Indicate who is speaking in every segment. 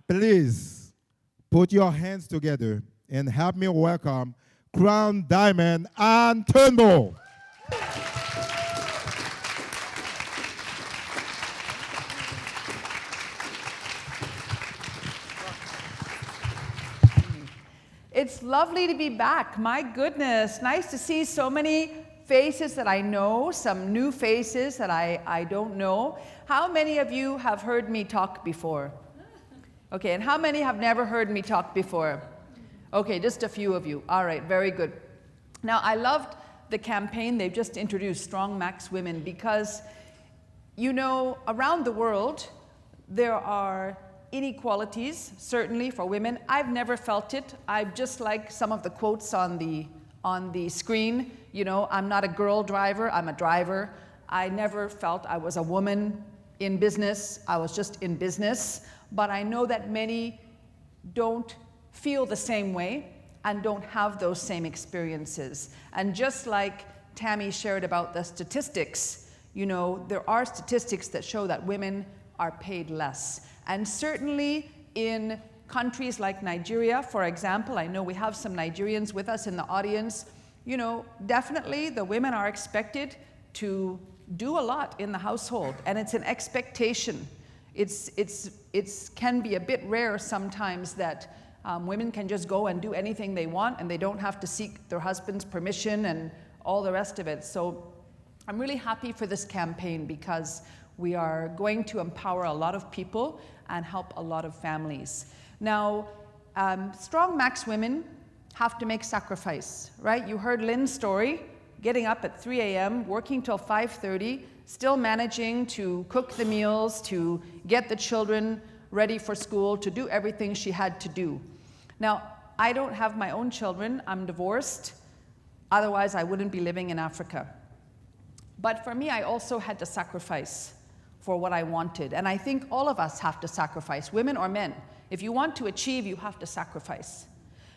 Speaker 1: Please put your hands together and help me welcome Crown Diamond and Turnbull.
Speaker 2: It's lovely to be back. My goodness, nice to see so many faces that I know, some new faces that I don't know. How many of you have heard me talk before? Okay, and how many have never heard me talk before? Okay, just a few of you. All right, very good. Now, I loved the campaign they've just introduced, Strong Max Women, because, you know, around the world, there are inequalities, certainly for women. I've never felt it. I've just like some of the quotes on the screen. You know, I'm not a girl driver, I'm a driver. I never felt I was a woman in business. I was just in business. But I know that many don't feel the same way and don't have those same experiences. And just like Tammy shared about the statistics, you know, there are statistics that show that women are paid less. And certainly in countries like Nigeria, for example, I know we have some Nigerians with us in the audience, you know, definitely the women are expected to do a lot in the household, and it's an expectation. It can be a bit rare sometimes that women can just go and do anything they want and they don't have to seek their husband's permission and all the rest of it. So I'm really happy for this campaign because we are going to empower a lot of people and help a lot of families. Now, Strong Max women have to make sacrifice, right? You heard Lynn's story, getting up at 3 a.m., working till 5:30, still managing to cook the meals, to get the children ready for school, to do everything she had to do. Now, I don't have my own children, I'm divorced, otherwise I wouldn't be living in Africa. But for me, I also had to sacrifice for what I wanted. And I think all of us have to sacrifice, women or men. If you want to achieve, you have to sacrifice.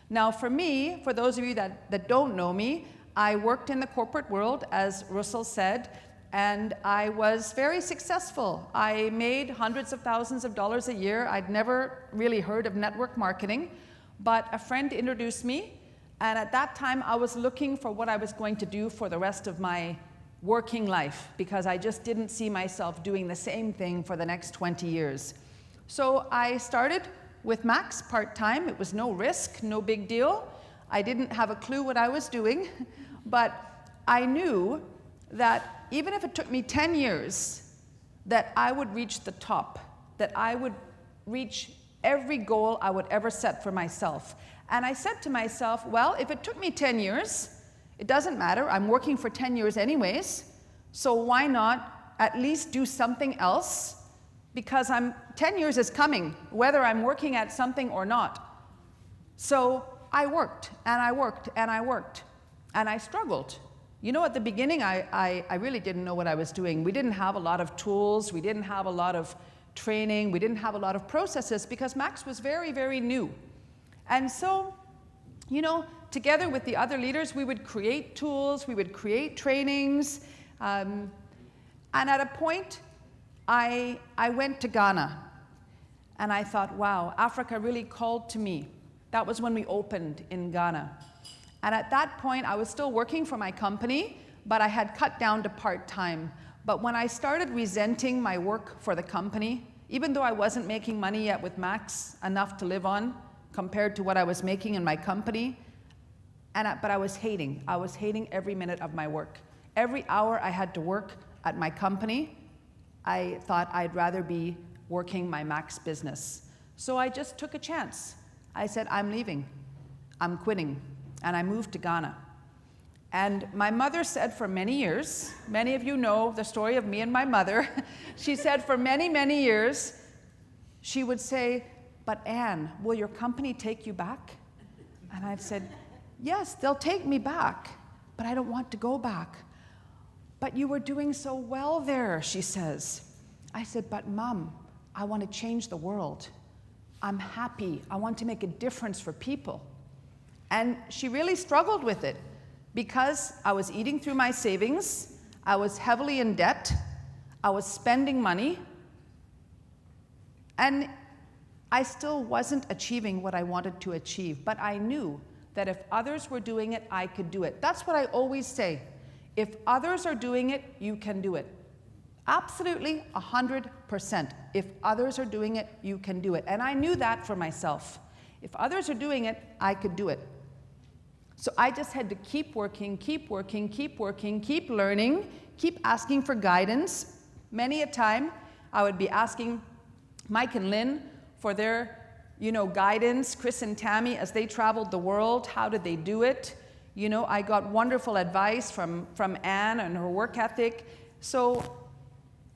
Speaker 2: Now for me, for those of you that don't know me, I worked in the corporate world, as Russell said, and I was very successful. I made hundreds of thousands of dollars a year. I'd never really heard of network marketing, but a friend introduced me, and at that time I was looking for what I was going to do for the rest of my working life, because I just didn't see myself doing the same thing for the next 20 years. So I started with Max part-time. It was no risk, no big deal. I didn't have a clue what I was doing, but I knew that even if it took me 10 years, that I would reach the top, that I would reach every goal I would ever set for myself. And I said to myself, well, if it took me 10 years, it doesn't matter, I'm working for 10 years anyways, so why not at least do something else? Because 10 years is coming, whether I'm working at something or not. So I worked, and I worked, and I worked, and I struggled. You know, at the beginning, I really didn't know what I was doing. We didn't have a lot of tools, we didn't have a lot of training, we didn't have a lot of processes, because Max was very, very new. And so, you know, together with the other leaders, we would create tools, we would create trainings, and at a point, I went to Ghana, and I thought, wow, Africa really called to me. That was when we opened in Ghana. And at that point, I was still working for my company, but I had cut down to part-time. But when I started resenting my work for the company, even though I wasn't making money yet with Max, enough to live on, compared to what I was making in my company, but I was hating every minute of my work. Every hour I had to work at my company, I thought I'd rather be working my Max business. So I just took a chance. I said, I'm leaving, I'm quitting, and I moved to Ghana. And my mother said for many years, many of you know the story of me and my mother, she said for many, many years, she would say, but Anne, will your company take you back? And I've said, yes, they'll take me back, but I don't want to go back. But you were doing so well there, she says. I said, but Mom, I want to change the world. I'm happy. I want to make a difference for people. And she really struggled with it because I was eating through my savings, I was heavily in debt, I was spending money, and I still wasn't achieving what I wanted to achieve, but I knew that if others were doing it, I could do it. That's what I always say. If others are doing it, you can do it. Absolutely, 100%. If others are doing it, you can do it. And I knew that for myself. If others are doing it, I could do it. So I just had to keep working, keep working, keep working, keep learning, keep asking for guidance. Many a time, I would be asking Mike and Lynn for their, guidance, Chris and Tammy, as they traveled the world. How did they do it? I got wonderful advice from Anne and her work ethic. So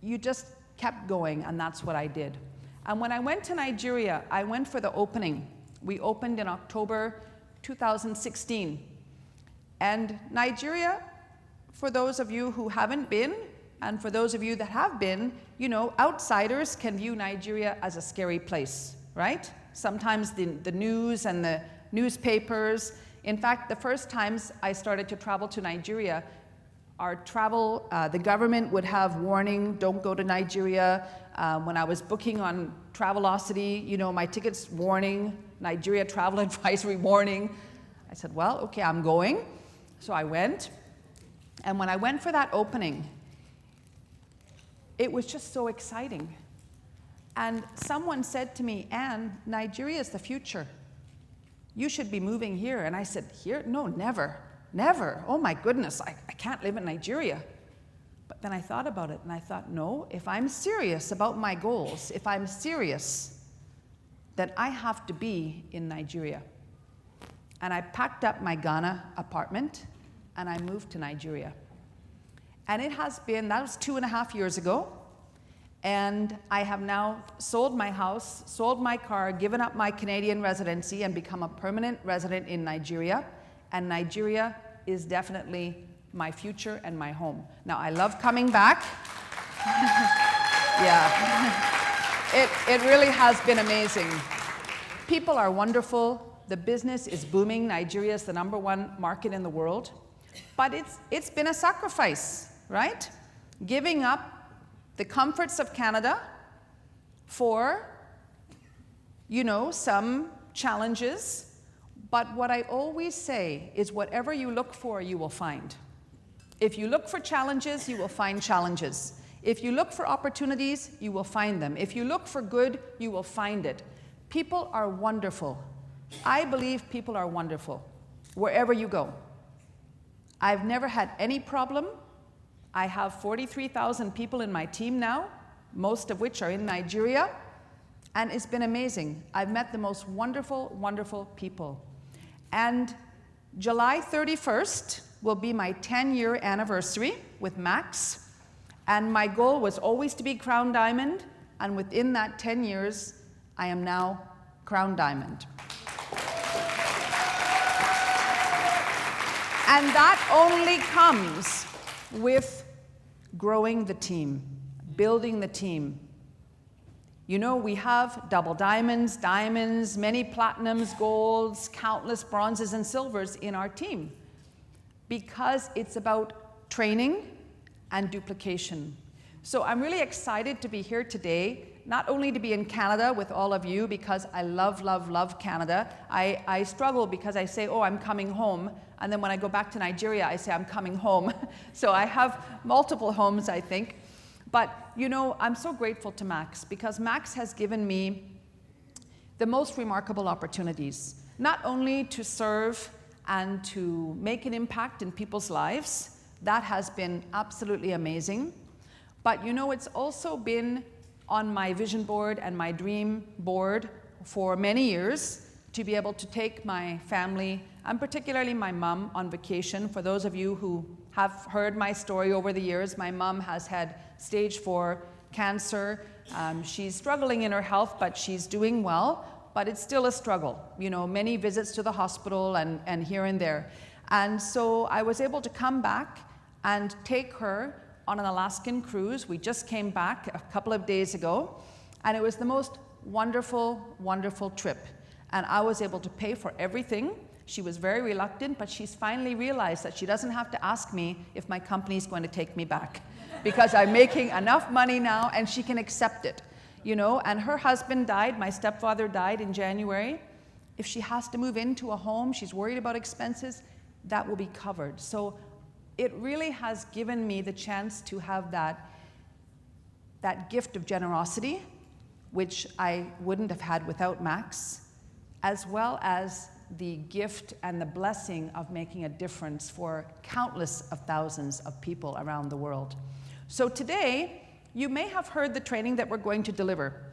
Speaker 2: you just kept going, and that's what I did. And when I went to Nigeria, I went for the opening. We opened in October 2016. And Nigeria, for those of you who haven't been, and for those of you that have been, outsiders can view Nigeria as a scary place, right? Sometimes the news and the newspapers. In fact, the first times I started to travel to Nigeria, our travel, the government would have warning, don't go to Nigeria. When I was booking on Travelocity, my tickets, warning, Nigeria travel advisory warning. I said, well, okay, I'm going. So I went. And when I went for that opening, it was just so exciting. And someone said to me, Anne, Nigeria is the future. You should be moving here. And I said, here? No, never. Never. Oh my goodness, I can't live in Nigeria. But then I thought about it and I thought, no, if I'm serious about my goals, if I'm serious, then I have to be in Nigeria. And I packed up my Ghana apartment and I moved to Nigeria. And it has been, that was 2.5 years ago. And I have now sold my house, sold my car, given up my Canadian residency and become a permanent resident in Nigeria. And Nigeria is definitely my future and my home. Now, I love coming back. Yeah. It really has been amazing. People are wonderful. The business is booming. Nigeria is the #1 market in the world. But it's been a sacrifice, right? Giving up the comforts of Canada for, some challenges. But what I always say is whatever you look for, you will find. If you look for challenges, you will find challenges. If you look for opportunities, you will find them. If you look for good, you will find it. People are wonderful. I believe people are wonderful wherever you go. I've never had any problem. I have 43,000 people in my team now, most of which are in Nigeria, and it's been amazing. I've met the most wonderful, wonderful people. And July 31st will be my 10-year anniversary with Max. And my goal was always to be Crown Diamond, and within that 10 years, I am now Crown Diamond. And that only comes with growing the team, building the team. We have double diamonds, diamonds, many platinums, golds, countless bronzes and silvers in our team because it's about training and duplication. So I'm really excited to be here today, not only to be in Canada with all of you because I love, love, love Canada. I struggle because I say, oh, I'm coming home. And then when I go back to Nigeria, I say, I'm coming home. So I have multiple homes, I think. But, I'm so grateful to Max because Max has given me the most remarkable opportunities, not only to serve and to make an impact in people's lives. That has been absolutely amazing. But it's also been on my vision board and my dream board for many years to be able to take my family, and particularly my mom, on vacation. For those of you who have heard my story over the years, my mom has had stage 4 cancer. She's struggling in her health, but she's doing well. But it's still a struggle. Many visits to the hospital and here and there. And so I was able to come back and take her on an Alaskan cruise. We just came back a couple of days ago, and it was the most wonderful, wonderful trip. And I was able to pay for everything. She was very reluctant, but she's finally realized that she doesn't have to ask me if my company is going to take me back because I'm making enough money now and she can accept it. and her husband died, my stepfather died in January. If she has to move into a home, she's worried about expenses, that will be covered. So it really has given me the chance to have that gift of generosity, which I wouldn't have had without Max, as well as the gift and the blessing of making a difference for countless of thousands of people around the world. So today, you may have heard the training that we're going to deliver.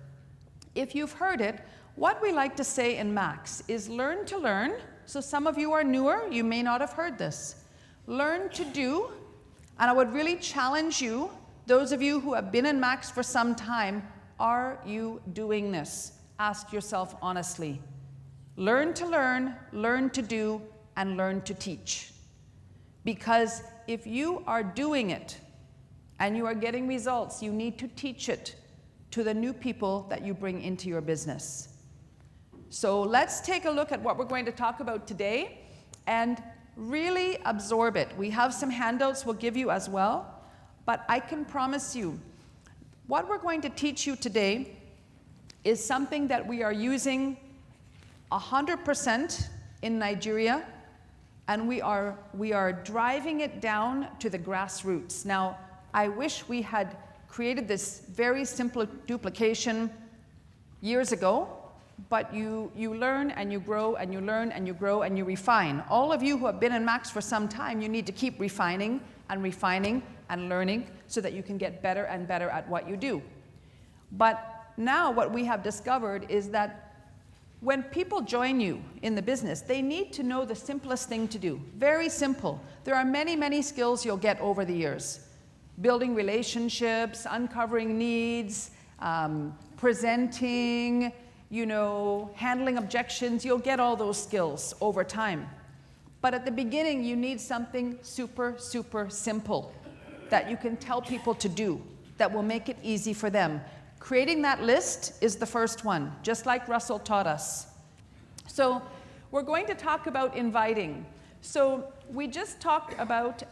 Speaker 2: If you've heard it, what we like to say in Max is learn to learn. So some of you are newer, you may not have heard this. Learn to do, and I would really challenge you, those of you who have been in Max for some time, are you doing this? Ask yourself honestly. Learn to learn, learn to do, and learn to teach. Because if you are doing it and you are getting results, you need to teach it to the new people that you bring into your business. So let's take a look at what we're going to talk about today and really absorb it. We have some handouts we'll give you as well, but I can promise you, what we're going to teach you today is something that we are using 100% in Nigeria, and we are driving it down to the grassroots. Now, I wish we had created this very simple duplication years ago, but you learn and you grow and you learn and you grow and you refine. All of you who have been in Max for some time, you need to keep refining and refining and learning so that you can get better and better at what you do. But now what we have discovered is that when people join you in the business, they need to know the simplest thing to do. Very simple. There are many, many skills you'll get over the years. Building relationships, uncovering needs, presenting, handling objections. You'll get all those skills over time. But at the beginning, you need something super, super simple that you can tell people to do that will make it easy for them. Creating that list is the first one, just like Russell taught us. So we're going to talk about inviting. So we just talked about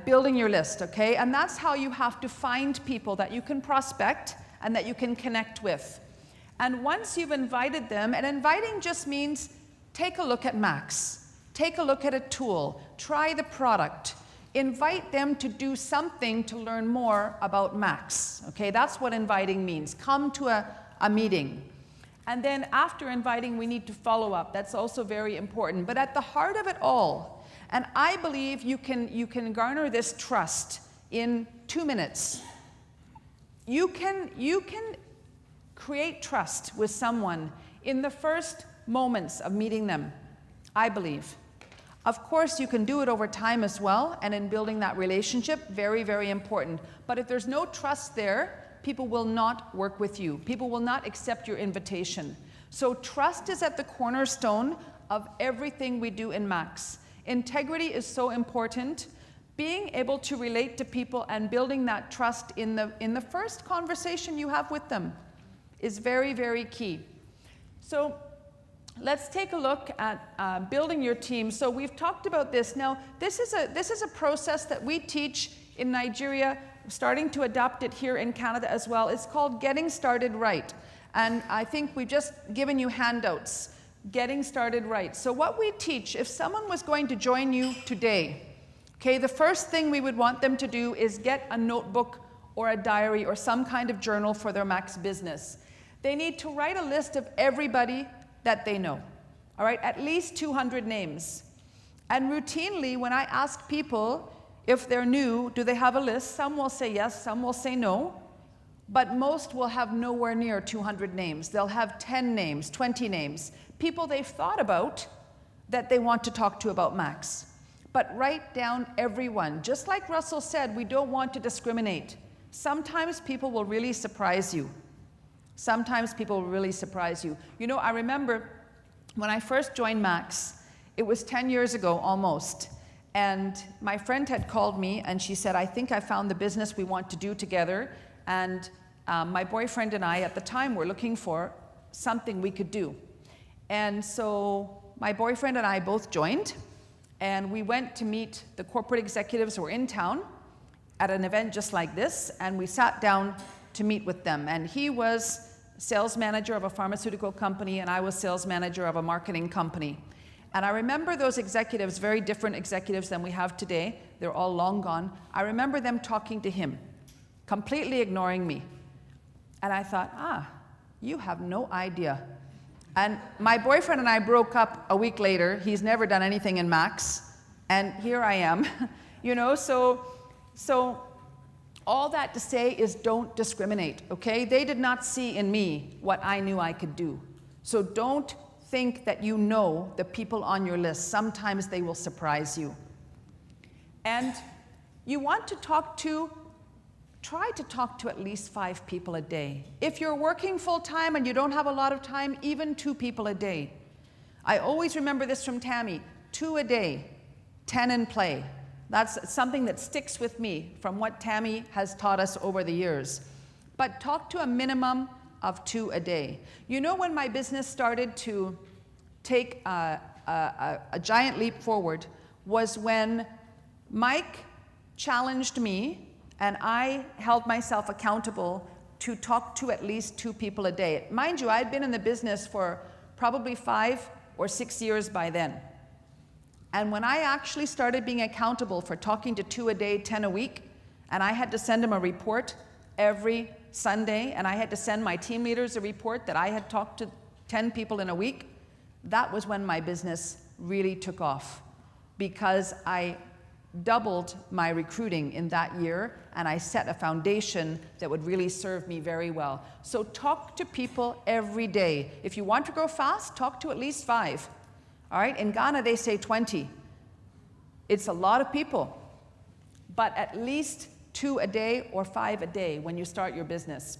Speaker 2: building your list, okay? And that's how you have to find people that you can prospect and that you can connect with. And once you've invited them, and inviting just means take a look at Max, take a look at a tool, try the product, invite them to do something to learn more about Max, okay? That's what inviting means. Come to a meeting. And then after inviting, we need to follow up. That's also very important. But at the heart of it all, and I believe you can garner this trust in 2 minutes. You can create trust with someone in the first moments of meeting them, I believe. Of course, you can do it over time as well, and in building that relationship, very, very important. But if there's no trust there, people will not work with you. People will not accept your invitation. So trust is at the cornerstone of everything we do in Max. Integrity is so important. Being able to relate to people and building that trust in the first conversation you have with them is very, very key. So let's take a look at building your team. So we've talked about this. Now, this is a process that we teach in Nigeria, starting to adopt it here in Canada as well. It's called Getting Started Right. And I think we've just given you handouts, Getting Started Right. So what we teach, if someone was going to join you today, okay, the first thing we would want them to do is get a notebook or a diary or some kind of journal for their Max business. They need to write a list of everybody that they know, all right? At least 200 names. And routinely, when I ask people if they're new, do they have a list? Some will say yes, some will say no, but most will have nowhere near 200 names. They'll have 10 names, 20 names, people they've thought about that they want to talk to about Max. But write down everyone. Just like Russell said, we don't want to discriminate. Sometimes people will really surprise you. Sometimes people will really surprise you. I remember when I first joined Max, it was 10 years ago almost, and my friend had called me and she said, I think I found the business we want to do together, and my boyfriend and I at the time were looking for something we could do. And so my boyfriend and I both joined, and we went to meet the corporate executives who were in town at an event just like this, and we sat down to meet with them. And he was sales manager of a pharmaceutical company, and I was sales manager of a marketing company. And I remember those executives, very different executives than we have today. They're all long gone. I remember them talking to him, completely ignoring me. And I thought, you have no idea. And my boyfriend and I broke up a week later. He's never done anything in Max. And here I am, so all that to say is don't discriminate, okay? They did not see in me what I knew I could do. So don't think that you know the people on your list. Sometimes they will surprise you. And you want to try to talk to at least 5 people a day. If you're working full-time and you don't have a lot of time, even 2 people a day. I always remember this from Tammy, 2 a day, 10 in play. That's something that sticks with me from what Tammy has taught us over the years. But talk to a minimum of 2 a day. You know, when my business started to take a giant leap forward was when Mike challenged me and I held myself accountable to talk to at least 2 people a day. Mind you, I'd been in the business for probably 5 or 6 years by then. And when I actually started being accountable for talking to 2 a day, 10 a week, and I had to send them a report every Sunday, and I had to send my team leaders a report that I had talked to 10 people in a week, that was when my business really took off, because I doubled my recruiting in that year, and I set a foundation that would really serve me very well. So talk to people every day. If you want to grow fast, talk to at least 5. All right, in Ghana they say 20. It's a lot of people, but at least 2 a day or 5 a day when you start your business.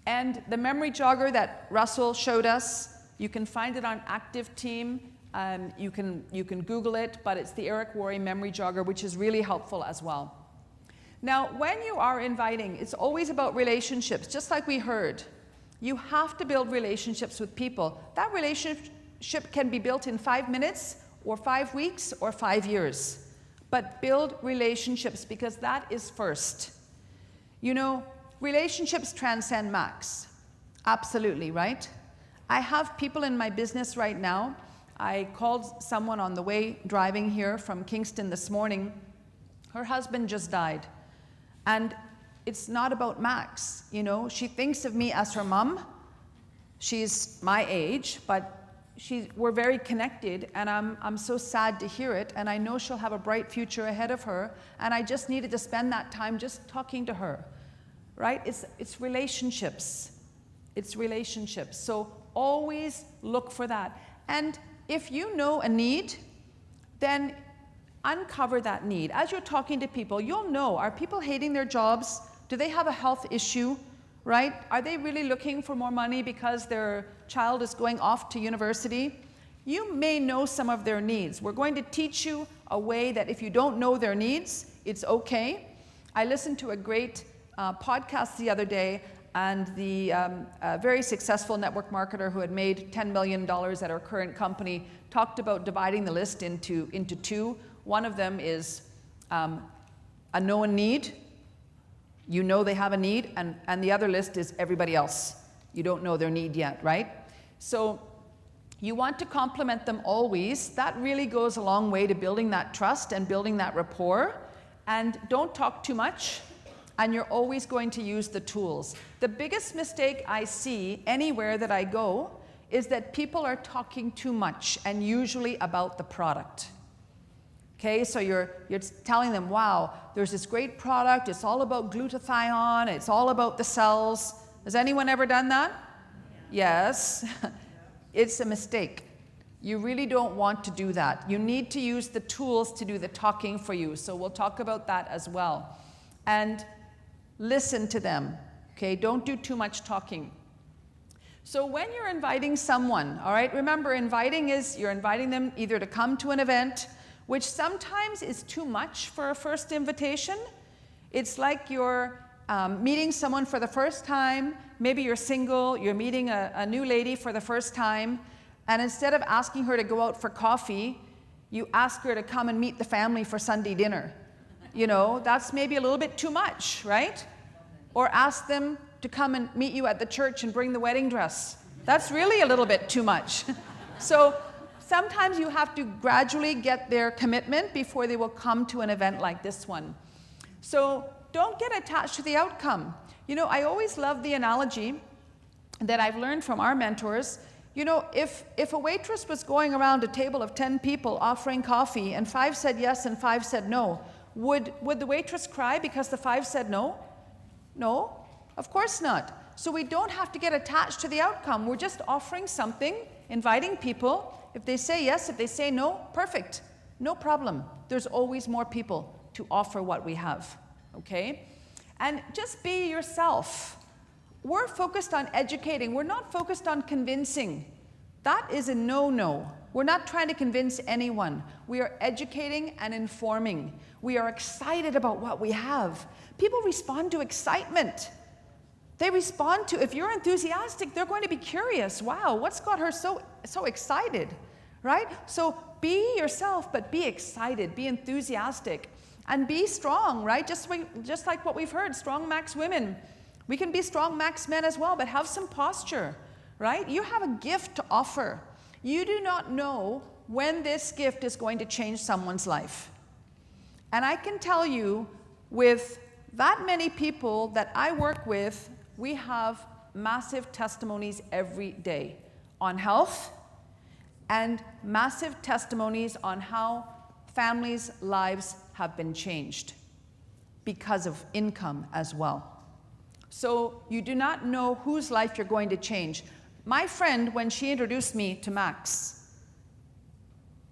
Speaker 2: And the memory jogger that Russell showed us, you can find it on Active Team. You can Google it, but it's the Eric Worre memory jogger, which is really helpful as well. Now, when you are inviting, it's always about relationships, just like we heard. You have to build relationships with people. That relationship can be built in 5 minutes, or 5 weeks, or 5 years. But build relationships, because that is first. You know, relationships transcend Max. Absolutely, right? I have people in my business right now. I called someone on the way driving here from Kingston this morning. Her husband just died. And it's not about Max, you know. She thinks of me as her mom. She's my age, but we're very connected, and I'm so sad to hear it, and I know she'll have a bright future ahead of her, and I just needed to spend that time just talking to her, right? It's relationships. It's relationships. So always look for that. And if you know a need, then uncover that need. As you're talking to people, you'll know, are people hating their jobs? Do they have a health issue, right? Are they really looking for more money because their child is going off to university? You may know some of their needs. We're going to teach you a way that if you don't know their needs, it's okay. I listened to a great podcast the other day, and the very successful network marketer who had made $10 million at her current company talked about dividing the list into 2. One of them is a known need. You know they have a need, and the other list is everybody else. You don't know their need yet, right? So you want to compliment them always. That really goes a long way to building that trust and building that rapport. And don't talk too much, and you're always going to use the tools. The biggest mistake I see anywhere that I go is that people are talking too much, and usually about the product. Okay, so you're telling them, wow, there's this great product, it's all about glutathione, it's all about the cells. Has anyone ever done that? Yeah. Yes. It's a mistake. You really don't want to do that. You need to use the tools to do the talking for you. So we'll talk about that as well. And listen to them, okay? Don't do too much talking. So when you're inviting someone, all right, remember, inviting is you're inviting them either to come to an event, which sometimes is too much for a first invitation. It's like you're meeting someone for the first time. Maybe you're single, you're meeting a new lady for the first time, and instead of asking her to go out for coffee, you ask her to come and meet the family for Sunday dinner. You know, that's maybe a little bit too much, right? Or ask them to come and meet you at the church and bring the wedding dress. That's really a little bit too much. So sometimes you have to gradually get their commitment before they will come to an event like this one. So don't get attached to the outcome. You know, I always love the analogy that I've learned from our mentors. You know, if a waitress was going around a table of 10 people offering coffee and 5 said yes and 5 said no, would the waitress cry because the 5 said no? No, of course not. So we don't have to get attached to the outcome. We're just offering something, inviting people. If they say yes, if they say no, perfect. No problem. There's always more people to offer what we have, okay? And just be yourself. We're focused on educating. We're not focused on convincing. That is a no-no. We're not trying to convince anyone. We are educating and informing. We are excited about what we have. People respond to excitement. They respond to, if you're enthusiastic, they're going to be curious. Wow, what's got her so excited, right? So be yourself, but be excited, be enthusiastic, and be strong, right? Just like what we've heard, strong max women. We can be strong max men as well, but have some posture, right? You have a gift to offer. You do not know when this gift is going to change someone's life. And I can tell you, with that many people that I work with, we have massive testimonies every day on health and massive testimonies on how families' lives have been changed because of income as well. So you do not know whose life you're going to change. My friend, when she introduced me to Max,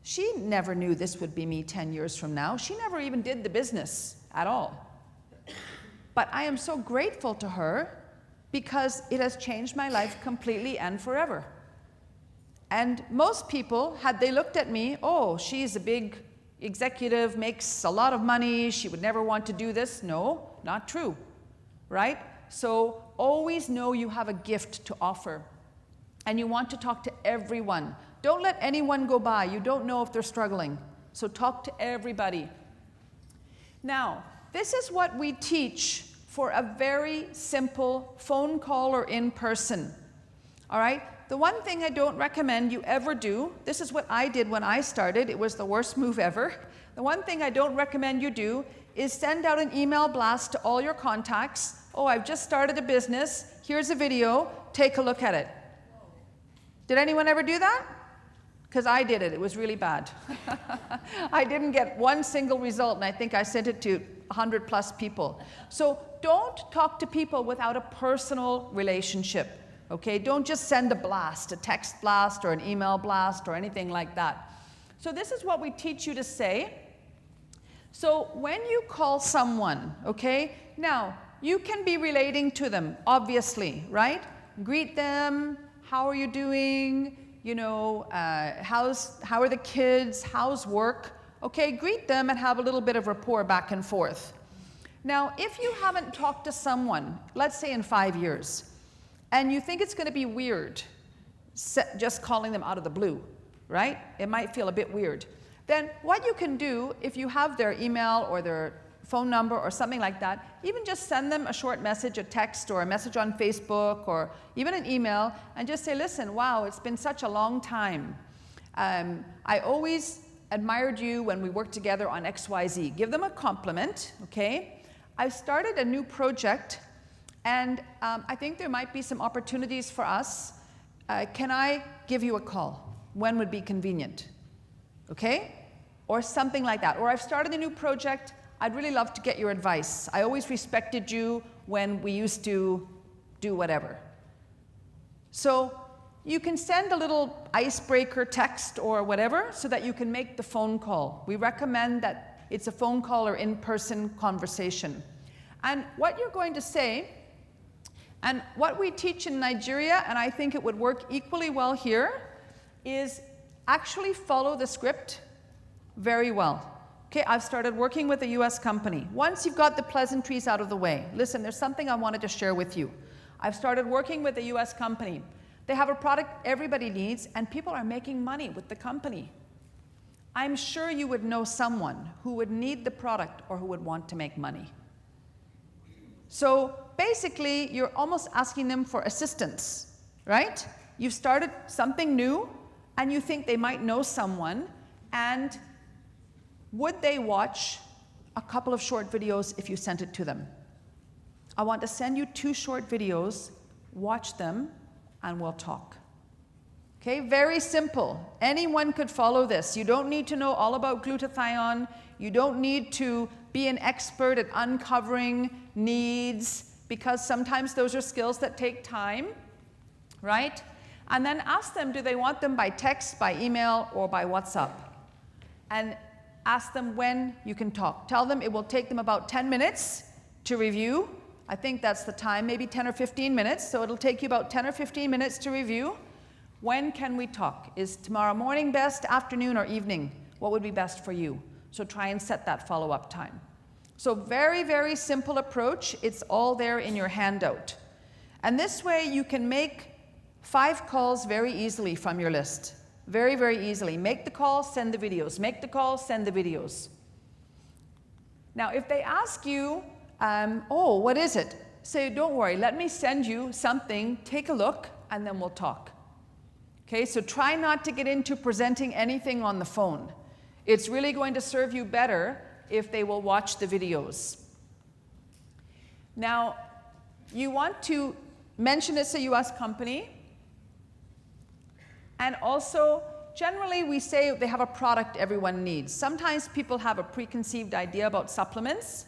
Speaker 2: she never knew this would be me 10 years from now. She never even did the business at all. But I am so grateful to her because it has changed my life completely and forever. And most people, had they looked at me, oh, she's a big executive, makes a lot of money, she would never want to do this. No, not true, right? So always know you have a gift to offer. And you want to talk to everyone. Don't let anyone go by. You don't know if they're struggling. So talk to everybody. Now, this is what we teach for a very simple phone call or in person. All right? The one thing I don't recommend you ever do, this is what I did when I started. It was the worst move ever. The one thing I don't recommend you do is send out an email blast to all your contacts. Oh, I've just started a business. Here's a video. Take a look at it. Did anyone ever do that? Because I did it. It was really bad. I didn't get one single result, and I think I sent it to 100 plus people. So don't talk to people without a personal relationship. Okay? Don't just send a blast, a text blast or an email blast or anything like that. So this is what we teach you to say. So when you call someone, okay, now you can be relating to them, obviously, right? Greet them. How are you doing? You know, how are the kids? How's work? Okay, greet them and have a little bit of rapport back and forth. Now, if you haven't talked to someone, let's say in 5 years, and you think it's going to be weird just calling them out of the blue, right? It might feel a bit weird. Then what you can do, if you have their email or their phone number or something like that, even just send them a short message, a text or a message on Facebook or even an email, and just say, listen, wow, it's been such a long time. I always admired you when we worked together on XYZ. Give them a compliment, okay? I've started a new project, and I think there might be some opportunities for us. Can I give you a call? When would be convenient? Okay? Or something like that. Or I've started a new project. I'd really love to get your advice. I always respected you when we used to do whatever. So you can send a little icebreaker text or whatever so that you can make the phone call. We recommend that it's a phone call or in-person conversation. And what you're going to say, and what we teach in Nigeria, and I think it would work equally well here, is actually follow the script very well. Okay, I've started working with a US company. Once you've got the pleasantries out of the way, listen, there's something I wanted to share with you. I've started working with a US company. They have a product everybody needs, and people are making money with the company. I'm sure you would know someone who would need the product or who would want to make money. So basically, you're almost asking them for assistance, right? You've started something new, and you think they might know someone, and would they watch a couple of short videos if you sent it to them? I want to send you 2 short videos, watch them, and we'll talk. Okay, very simple. Anyone could follow this. You don't need to know all about glutathione. You don't need to be an expert at uncovering needs, because sometimes those are skills that take time, right? And then ask them, do they want them by text, by email, or by WhatsApp? And ask them when you can talk. Tell them it will take them about 10 minutes to review. I think that's the time, maybe 10 or 15 minutes. So it'll take you about 10 or 15 minutes to review. When can we talk? Is tomorrow morning best, afternoon, or evening? What would be best for you? So try and set that follow-up time. So very, very simple approach. It's all there in your handout. And this way you can make 5 calls very easily from your list. Very, very easily. Make the call, send the videos. Make the call, send the videos. Now, if they ask you, oh, what is it? Say, don't worry, let me send you something, take a look, and then we'll talk. Okay, so try not to get into presenting anything on the phone. It's really going to serve you better if they will watch the videos. Now, you want to mention it's a US company. And also, generally we say they have a product everyone needs. Sometimes people have a preconceived idea about supplements.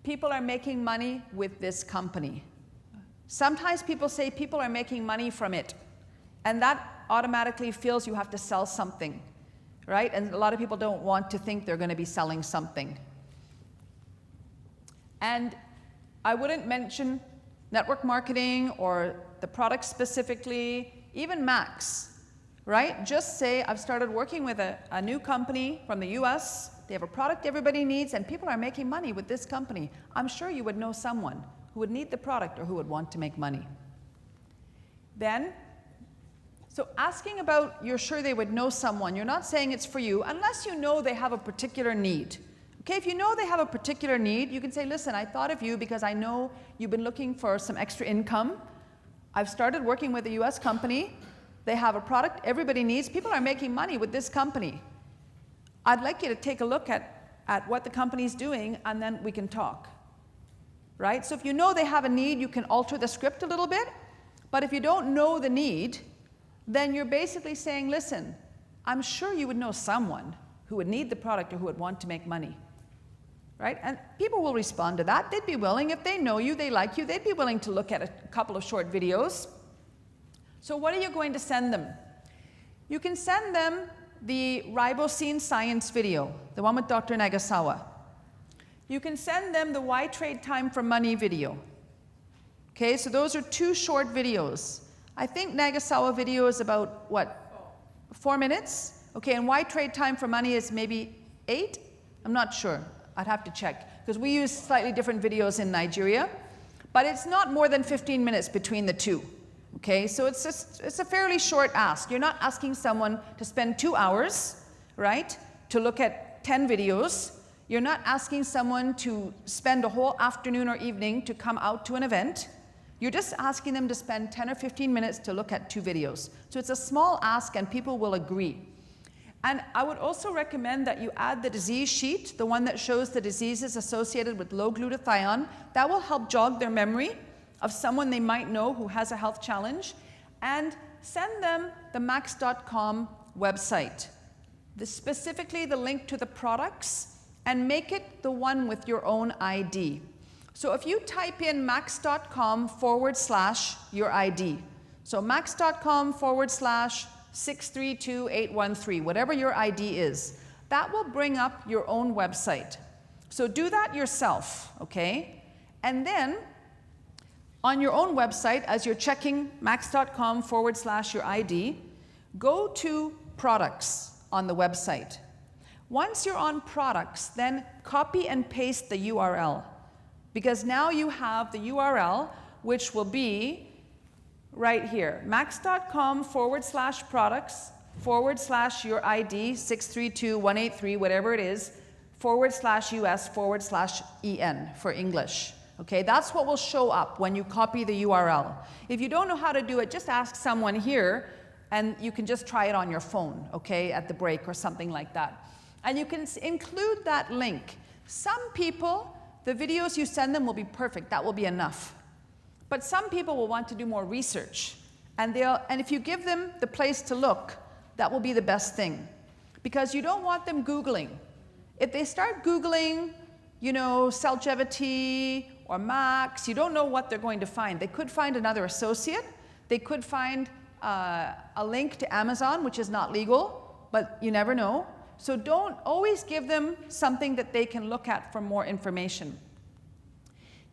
Speaker 2: People are making money with this company. Sometimes people say people are making money from it. And that automatically feels you have to sell something, right? And a lot of people don't want to think they're going to be selling something. And I wouldn't mention network marketing or the product specifically, even Max, right? Just say, I've started working with a new company from the US. They have a product everybody needs, and people are making money with this company. I'm sure you would know someone who would need the product or who would want to make money. Then, so asking about, you're sure they would know someone, you're not saying it's for you, unless you know they have a particular need. Okay, if you know they have a particular need, you can say, listen, I thought of you because I know you've been looking for some extra income. I've started working with a US company. They have a product everybody needs. People are making money with this company. I'd like you to take a look at what the company's doing, and then we can talk. Right? So if you know they have a need, you can alter the script a little bit. But if you don't know the need, then you're basically saying, listen, I'm sure you would know someone who would need the product or who would want to make money. Right? And people will respond to that. They'd be willing, if they know you, they like you, they'd be willing to look at a couple of short videos. So what are you going to send them? You can send them the ribosine science video, the one with Dr. Nagasawa. You can send them the Why Trade Time for Money video. Okay, so those are 2 short videos. I think Nagasawa video is about, what, 4 minutes? Okay, and Why Trade Time for Money is maybe 8? I'm not sure. I'd have to check, because we use slightly different videos in Nigeria. But it's not more than 15 minutes between the 2. Okay, so it's a fairly short ask. You're not asking someone to spend 2 hours, right, to look at 10 videos. You're not asking someone to spend a whole afternoon or evening to come out to an event. You're just asking them to spend 10 or 15 minutes to look at 2 videos. So it's a small ask, and people will agree. And I would also recommend that you add the disease sheet, the one that shows the diseases associated with low glutathione. That will help jog their memory of someone they might know who has a health challenge. And send them the max.com website, specifically the link to the products, and make it the one with your own ID. So if you type in max.com/your ID, so max.com/632813, whatever your ID is, that will bring up your own website. So do that yourself, okay? And then on your own website, as you're checking max.com/your ID, go to products on the website. Once you're on products, then copy and paste the URL, because now you have the URL, which will be right here, max.com/products/your ID 632183, whatever it is, /US/EN for English. Okay, that's what will show up when you copy the URL. If you don't know how to do it, just ask someone here, and you can just try it on your phone, okay, at the break or something like that. And you can include that link. Some people, the videos you send them will be perfect. That will be enough. But some people will want to do more research. And if you give them the place to look, that will be the best thing. Because you don't want them Googling. If they start Googling, you know, Celgevity or Max, you don't know what they're going to find. They could find another associate. They could find a link to Amazon, which is not legal, but you never know. So don't always give them something that they can look at for more information.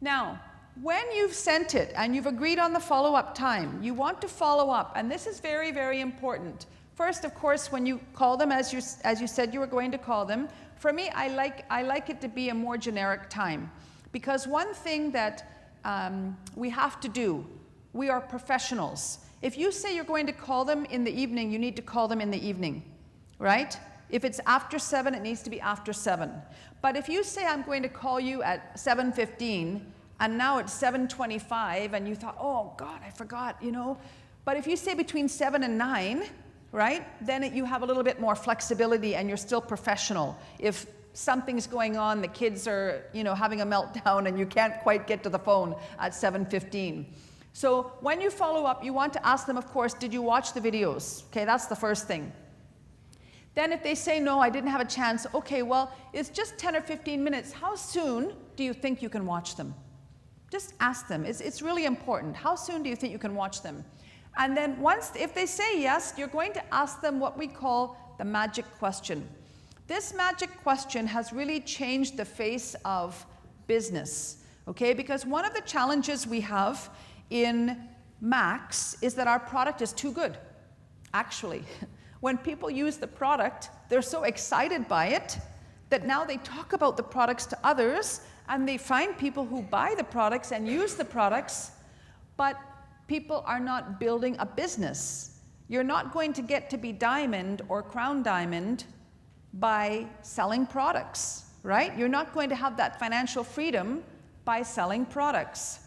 Speaker 2: Now, when you've sent it and you've agreed on the follow-up time, you want to follow up, and this is very, very important. First, of course, when you call them as you said you were going to call them, for me, I like it to be a more generic time. Because one thing that we have to do, we are professionals. If you say you're going to call them in the evening, you need to call them in the evening, right? If it's after 7, it needs to be after 7. But if you say I'm going to call you at 7:15, and now it's 7:25, and you thought, oh God, I forgot, you know. But if you say between 7 and 9, right, then you have a little bit more flexibility and you're still professional. If something's going on, the kids are, you know, having a meltdown and you can't quite get to the phone at 7:15. So when you follow up, you want to ask them, of course, did you watch the videos? Okay, that's the first thing. Then if they say, no, I didn't have a chance, okay, well, it's just 10 or 15 minutes. How soon do you think you can watch them? Just ask them. It's really important. How soon do you think you can watch them? And then if they say yes, you're going to ask them what we call the magic question. This magic question has really changed the face of business, okay? Because one of the challenges we have in Max is that our product is too good, actually. When people use the product, they're so excited by it that now they talk about the products to others, and they find people who buy the products and use the products, but people are not building a business. You're not going to get to be diamond or crown diamond by selling products, right? You're not going to have that financial freedom by selling products.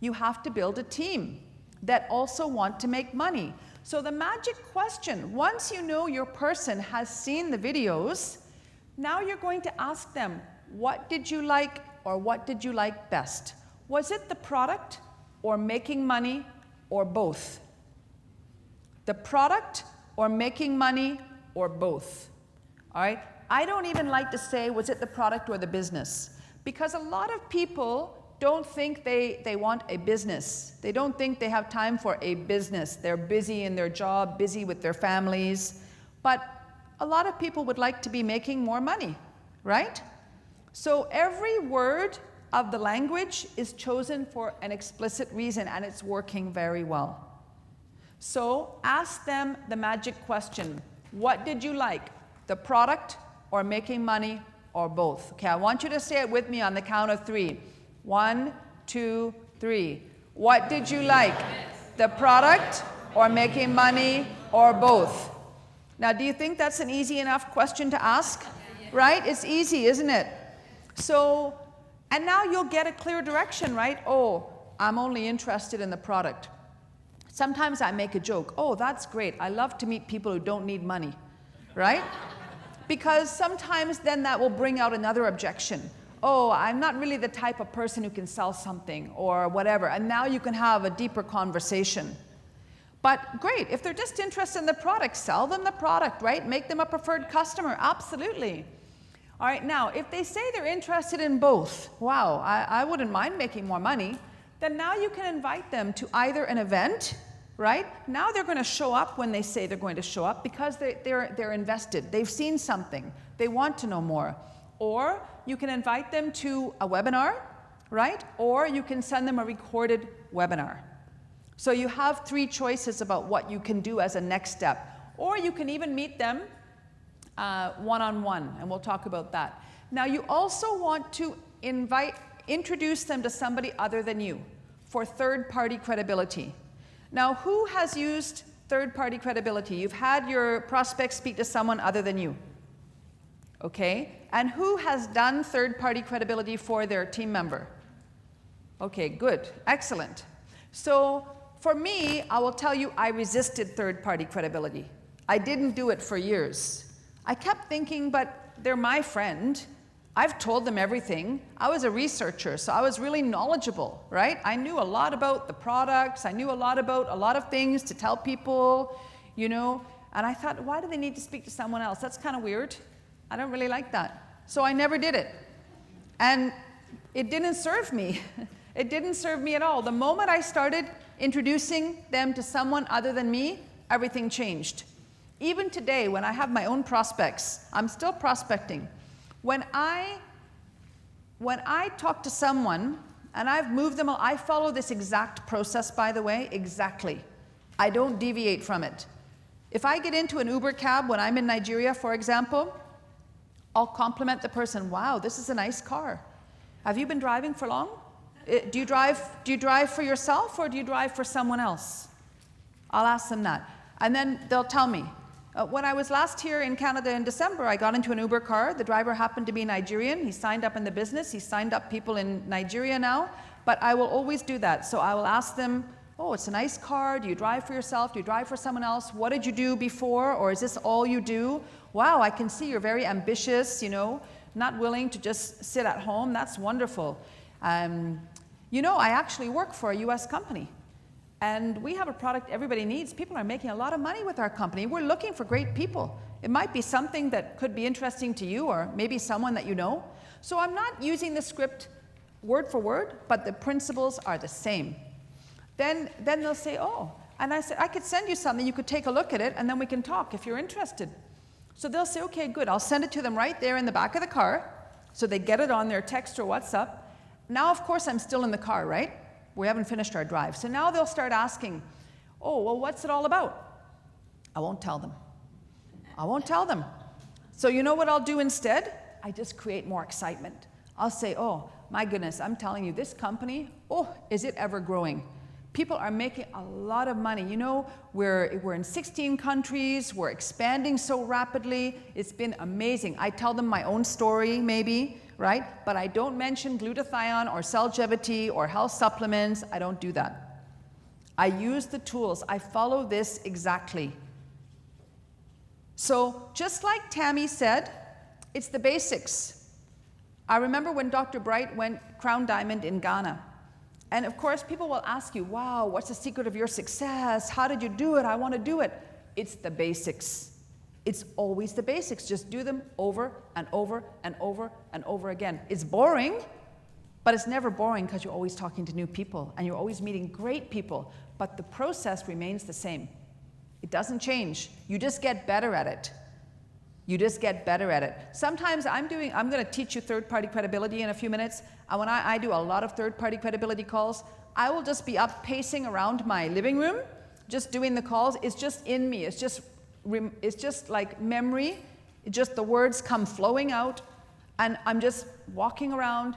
Speaker 2: You have to build a team that also want to make money. So the magic question, once you know your person has seen the videos, now you're going to ask them, what did you like or what did you like best? Was it the product or making money or both? The product or making money or both? All right? I don't even like to say, was it the product or the business? Because a lot of people don't think they want a business. They don't think they have time for a business. They're busy in their job, busy with their families. But a lot of people would like to be making more money, right? So every word of the language is chosen for an explicit reason, and it's working very well. So ask them the magic question. What did you like? The product or making money or both? Okay, I want you to say it with me on the count of 3. 1, 2, 3. What did you like? The product or making money or both? Now, do you think that's an easy enough question to ask? Right? It's easy, isn't it? So, and now you'll get a clear direction, right? Oh, I'm only interested in the product. Sometimes I make a joke. Oh, that's great. I love to meet people who don't need money, right? Because sometimes then that will bring out another objection. Oh, I'm not really the type of person who can sell something or whatever. And now you can have a deeper conversation. But great, if they're just interested in the product, sell them the product, right? Make them a preferred customer, absolutely. All right, now, if they say they're interested in both, wow, I wouldn't mind making more money, then now you can invite them to either an event, right? Now they're going to show up when they say they're going to show up because they're invested. They've seen something. They want to know more. Or you can invite them to a webinar, right? Or you can send them a recorded webinar. So you have 3 choices about what you can do as a next step. Or you can even meet them one-on-one, and we'll talk about that. Now, you also want to introduce them to somebody other than you for third-party credibility. Now, who has used third-party credibility? You've had your prospects speak to someone other than you. Okay? And who has done third-party credibility for their team member? Okay, good. Excellent. So for me, I will tell you, I resisted third-party credibility. I didn't do it for years. I kept thinking, but they're my friend. I've told them everything. I was a researcher, so I was really knowledgeable, right? I knew a lot about the products. I knew a lot about a lot of things to tell people, you know. And I thought, why do they need to speak to someone else? That's kind of weird. I don't really like that. So I never did it. And it didn't serve me. It didn't serve me at all. The moment I started introducing them to someone other than me, everything changed. Even today, when I have my own prospects, I'm still prospecting. When I talk to someone, and I've moved them, I follow this exact process, by the way, exactly. I don't deviate from it. If I get into an Uber cab when I'm in Nigeria, for example, I'll compliment the person. Wow, this is a nice car. Have you been driving for long? Do you drive for yourself or do you drive for someone else? I'll ask them that. And then they'll tell me. When I was last here in Canada in December, I got into an Uber car. The driver happened to be Nigerian. He signed up in the business. He signed up people in Nigeria now. But I will always do that. So I will ask them, oh, it's a nice car. Do you drive for yourself? Do you drive for someone else? What did you do before? Or is this all you do? Wow, I can see you're very ambitious, you know, not willing to just sit at home. That's wonderful. You know, I actually work for a US company. And we have a product everybody needs. People are making a lot of money with our company. We're looking for great people. It might be something that could be interesting to you or maybe someone that you know. So I'm not using the script word for word, but the principles are the same. Then they'll say, oh, and I said, I could send you something. You could take a look at it, and then we can talk if you're interested. So they'll say, okay, good. I'll send it to them right there in the back of the car. So they get it on their text or WhatsApp. Now, of course, I'm still in the car, right? We haven't finished our drive. So now they'll start asking, oh, well, what's it all about? I won't tell them. I won't tell them. So you know what I'll do instead? I just create more excitement. I'll say, oh, my goodness, I'm telling you, this company, oh, is it ever growing? People are making a lot of money. You know, we're in 16 countries. We're expanding so rapidly. It's been amazing. I tell them my own story, maybe, right? But I don't mention glutathione or Cellgevity or health supplements. I don't do that. I use the tools. I follow this exactly. So just like Tammy said, it's the basics. I remember when Dr. Bright went Crown Diamond in Ghana. And of course, people will ask you, wow, what's the secret of your success? How did you do it? I want to do it. It's the basics. It's always the basics. Just do them over and over and over and over again. It's boring, but it's never boring because you're always talking to new people and you're always meeting great people. But the process remains the same. It doesn't change. You just get better at it. You just get better at it. Sometimes I'm going to teach you third-party credibility in a few minutes. And when I do a lot of third-party credibility calls, I will just be up pacing around my living room, just doing the calls. It's just in me. It's just like memory. Just the words come flowing out, and I'm just walking around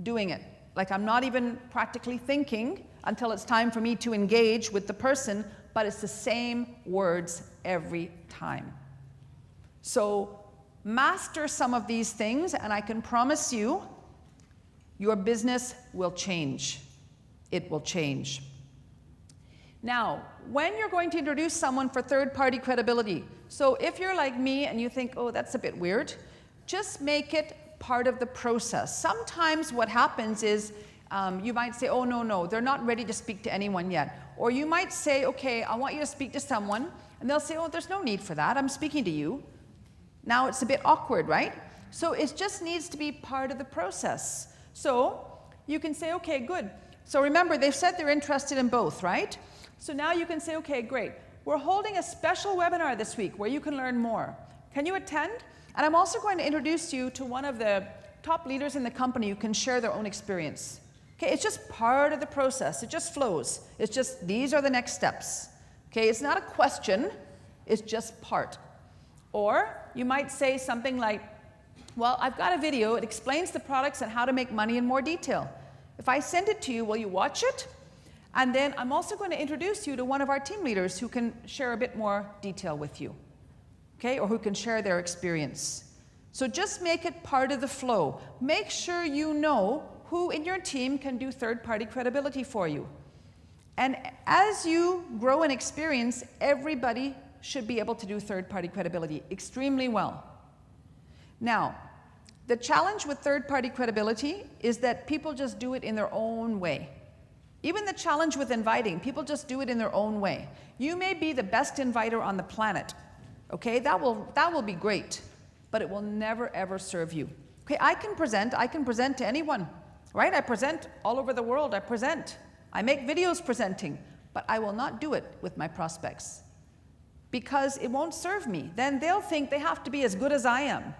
Speaker 2: doing it. Like I'm not even practically thinking until it's time for me to engage with the person, but it's the same words every time. So master some of these things, and I can promise you, your business will change. It will change. Now, when you're going to introduce someone for third-party credibility, so if you're like me and you think, oh, that's a bit weird, just make it part of the process. Sometimes what happens is you might say, oh, no, they're not ready to speak to anyone yet. Or you might say, okay, I want you to speak to someone, and they'll say, oh, there's no need for that. I'm speaking to you. Now it's a bit awkward, right? So it just needs to be part of the process. So you can say, okay, good. So remember, they've said they're interested in both, right? So now you can say, okay, great. We're holding a special webinar this week where you can learn more. Can you attend? And I'm also going to introduce you to one of the top leaders in the company who can share their own experience. Okay, it's just part of the process. It just flows. It's just, these are the next steps. Okay, it's not a question. It's just part. Or you might say something like, well, I've got a video. It explains the products and how to make money in more detail. If I send it to you, will you watch it? And then I'm also going to introduce you to one of our team leaders who can share a bit more detail with you, okay, or who can share their experience. So just make it part of the flow. Make sure you know who in your team can do third-party credibility for you. And as you grow in experience, everybody should be able to do third-party credibility extremely well. Now, the challenge with third-party credibility is that people just do it in their own way. Even the challenge with inviting, people just do it in their own way. You may be the best inviter on the planet, okay? That will be great, but it will never ever serve you. Okay, I can present to anyone, right? I present all over the world, I make videos presenting, but I will not do it with my prospects because it won't serve me. Then they'll think they have to be as good as I am,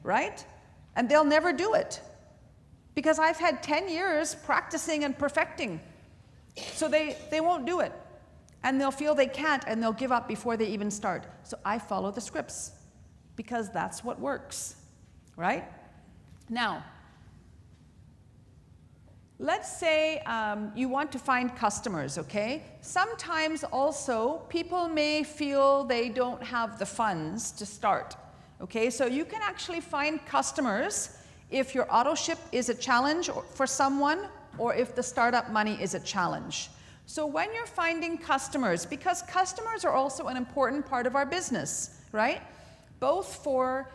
Speaker 2: right? And they'll never do it because I've had 10 years practicing and perfecting. So they won't do it. And they'll feel they can't and they'll give up before they even start. So I follow the scripts because that's what works, right? Now, let's say you want to find customers, okay? Sometimes also people may feel they don't have the funds to start. Okay, so you can actually find customers if your auto ship is a challenge for someone or if the startup money is a challenge. So when you're finding customers, because customers are also an important part of our business, right? Both for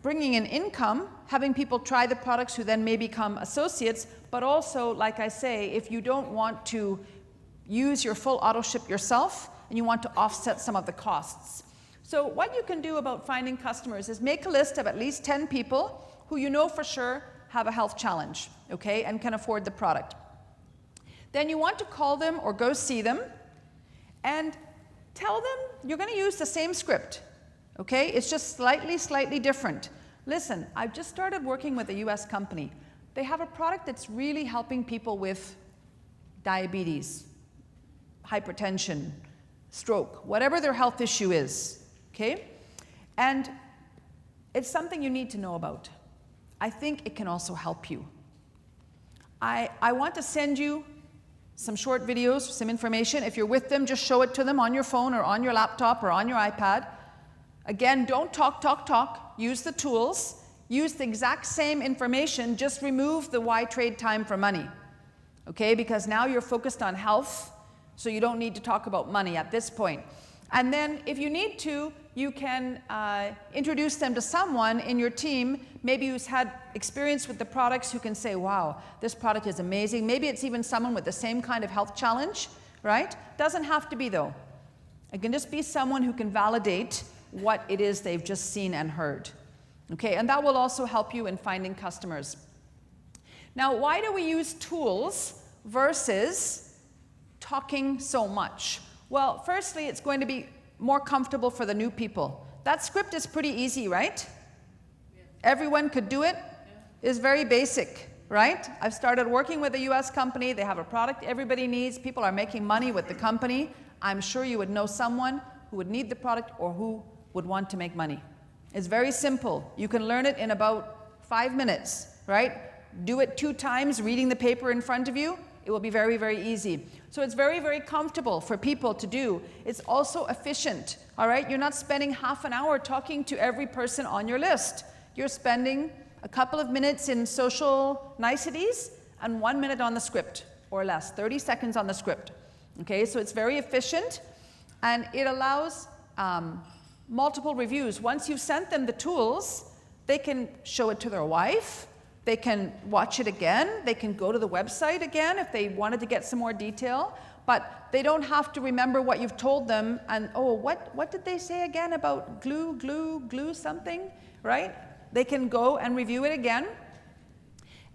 Speaker 2: bringing in income, having people try the products who then may become associates, but also, like I say, if you don't want to use your full auto ship yourself, and you want to offset some of the costs. So what you can do about finding customers is make a list of at least 10 people who you know for sure have a health challenge, okay, and can afford the product. Then you want to call them or go see them and tell them you're going to use the same script, okay? It's just slightly different. Listen, I've just started working with a US company. They have a product that's really helping people with diabetes, hypertension, stroke, whatever their health issue is, okay? And it's something you need to know about. I think it can also help you. I want to send you some short videos, some information. If you're with them, just show it to them on your phone or on your laptop or on your iPad. Again, don't talk. Use the tools. Use the exact same information, just remove the why trade time for money, okay? Because now you're focused on health, so you don't need to talk about money at this point. And then if you need to, you can introduce them to someone in your team, maybe who's had experience with the products, who can say, wow, this product is amazing. Maybe it's even someone with the same kind of health challenge, right? Doesn't have to be though. It can just be someone who can validate what it is they've just seen and heard. Okay, and that will also help you in finding customers. Now, why do we use tools versus talking so much? Well, firstly, it's going to be more comfortable for the new people. That script is pretty easy, right? Yeah. Everyone could do it. Yeah. It's very basic, right? I've started working with a US company. They have a product everybody needs. People are making money with the company. I'm sure you would know someone who would need the product or who would want to make money. It's very simple. You can learn it in about 5 minutes, right? Do it 2 times, reading the paper in front of you. It will be very, very easy. So it's very, very comfortable for people to do. It's also efficient, all right? You're not spending half an hour talking to every person on your list. You're spending a couple of minutes in social niceties and 1 minute on the script or less, 30 seconds on the script. Okay, so it's very efficient and it allows multiple reviews. Once you've sent them the tools, they can show it to their wife. They can watch it again. They can go to the website again if they wanted to get some more detail. But they don't have to remember what you've told them and, oh, what did they say again about glue something, right? They can go and review it again.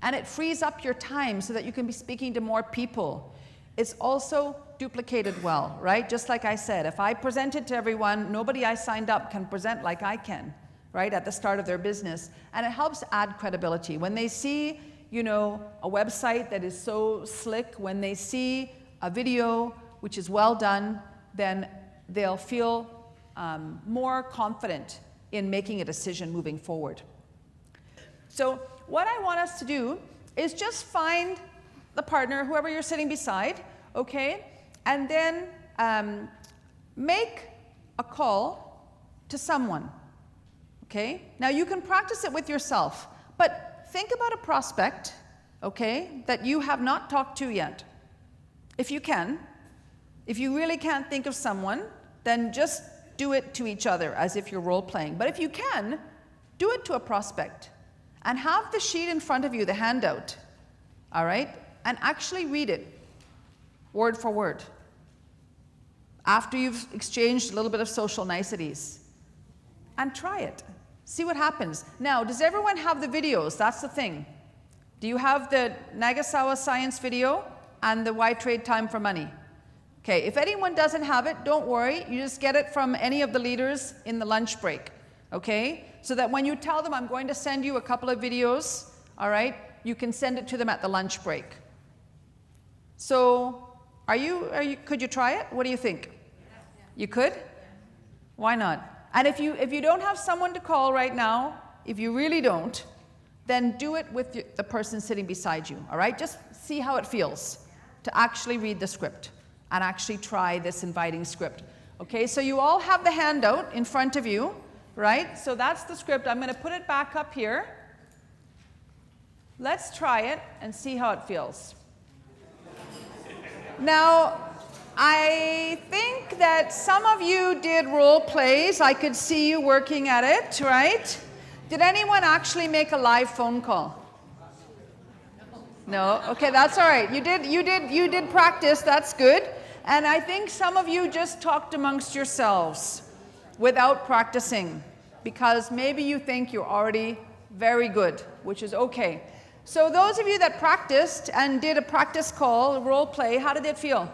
Speaker 2: And it frees up your time so that you can be speaking to more people. It's also duplicated well, right? Just like I said, if I presented to everyone, nobody I signed up can present like I can, right, at the start of their business. And it helps add credibility. When they see, you know, a website that is so slick, when they see a video which is well done, then they'll feel more confident in making a decision moving forward. So what I want us to do is just find the partner, whoever you're sitting beside, okay, and then make a call to someone. Okay? Now you can practice it with yourself, but think about a prospect, okay, that you have not talked to yet. If you can. If you really can't think of someone, then just do it to each other as if you're role playing. But if you can, do it to a prospect and have the sheet in front of you, the handout, all right, and actually read it word for word after you've exchanged a little bit of social niceties, and try it. See what happens. Now, does everyone have the videos? That's the thing. Do you have the Nagasawa science video and the Why Trade Time for Money? Okay, if anyone doesn't have it, don't worry. You just get it from any of the leaders in the lunch break, okay? So that when you tell them, I'm going to send you a couple of videos, all right, you can send it to them at the lunch break. So, could you try it? What do you think? You could? Why not? And if you don't have someone to call right now, if you really don't, then do it with the person sitting beside you, all right? Just see how it feels to actually read the script and actually try this inviting script. Okay, so you all have the handout in front of you, right? So that's the script. I'm going to put it back up here. Let's try it and see how it feels. Now, I think that some of you did role plays. I could see you working at it, right? Did anyone actually make a live phone call? No? Okay, that's all right. You did practice. That's good. And I think some of you just talked amongst yourselves without practicing because maybe you think you're already very good, which is okay. So those of you that practiced and did a practice call, a role play, how did it feel?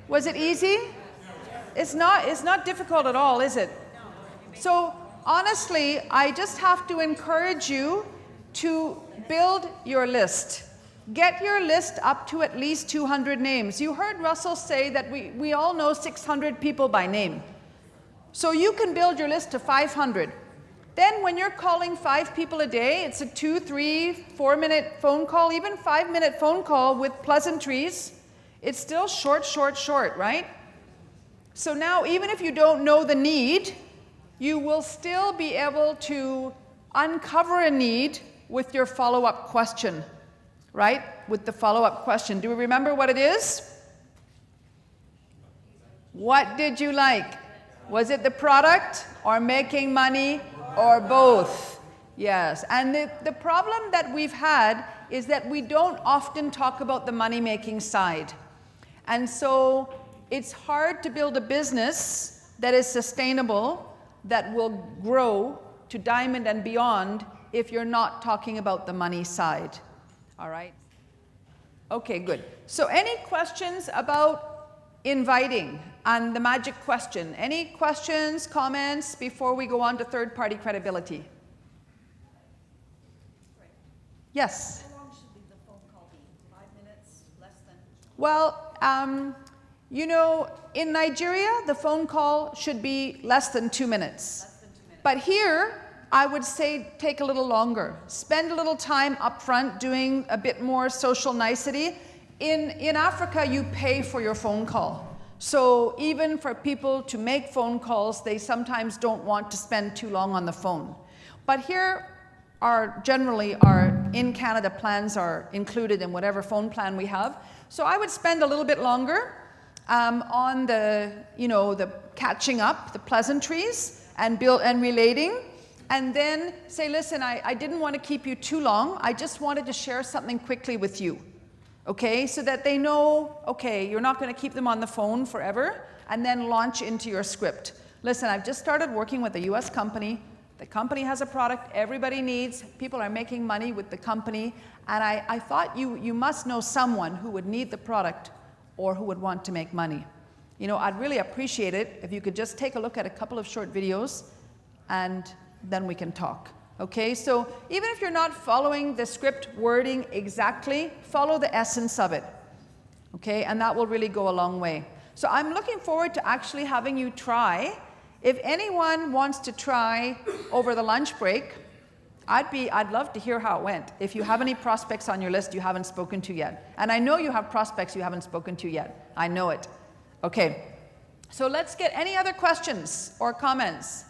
Speaker 2: Was it easy? It's not difficult at all, is it? So honestly, I just have to encourage you to build your list. Get your list up to at least 200 names. You heard Russell say that we all know 600 people by name. So you can build your list to 500. Then when you're calling 5 people a day, it's a 2, 3, 4-minute phone call, even 5-minute phone call with pleasantries. It's still short, right? So now even if you don't know the need, you will still be able to uncover a need with your follow-up question, right? With the follow-up question. Do we remember what it is? What did you like? Was it the product or making money or both? Yes. And the problem that we've had is that we don't often talk about the money-making side. And so it's hard to build a business that is sustainable, that will grow to diamond and beyond if you're not talking about the money side. All right? Okay, good. So any questions about inviting and the magic question? Any questions, comments before we go on to third-party credibility? Yes?
Speaker 3: How long should the phone call be? 5 minutes? Less than?
Speaker 2: Well, you know, in Nigeria, the phone call should be less than 2 minutes.
Speaker 3: Less than 2 minutes.
Speaker 2: But here, I would say take a little longer. Spend a little time up front doing a bit more social nicety. In Africa, you pay for your phone call. So even for people to make phone calls, they sometimes don't want to spend too long on the phone. But here, generally our in Canada plans are included in whatever phone plan we have. So I would spend a little bit longer on the catching up, the pleasantries, and relating. And then say, listen, I didn't want to keep you too long. I just wanted to share something quickly with you. Okay, so that they know, okay, you're not going to keep them on the phone forever, and then launch into your script. Listen, I've just started working with a US company. The company has a product everybody needs. People are making money with the company. And I thought you must know someone who would need the product or who would want to make money. You know, I'd really appreciate it if you could just take a look at a couple of short videos and then we can talk. Okay, so even if you're not following the script wording exactly, follow the essence of it. Okay, and that will really go a long way. So I'm looking forward to actually having you try. If anyone wants to try over the lunch break, I'd love to hear how it went. If you have any prospects on your list you haven't spoken to yet. And I know you have prospects you haven't spoken to yet. I know it. Okay, so let's get any other questions or comments?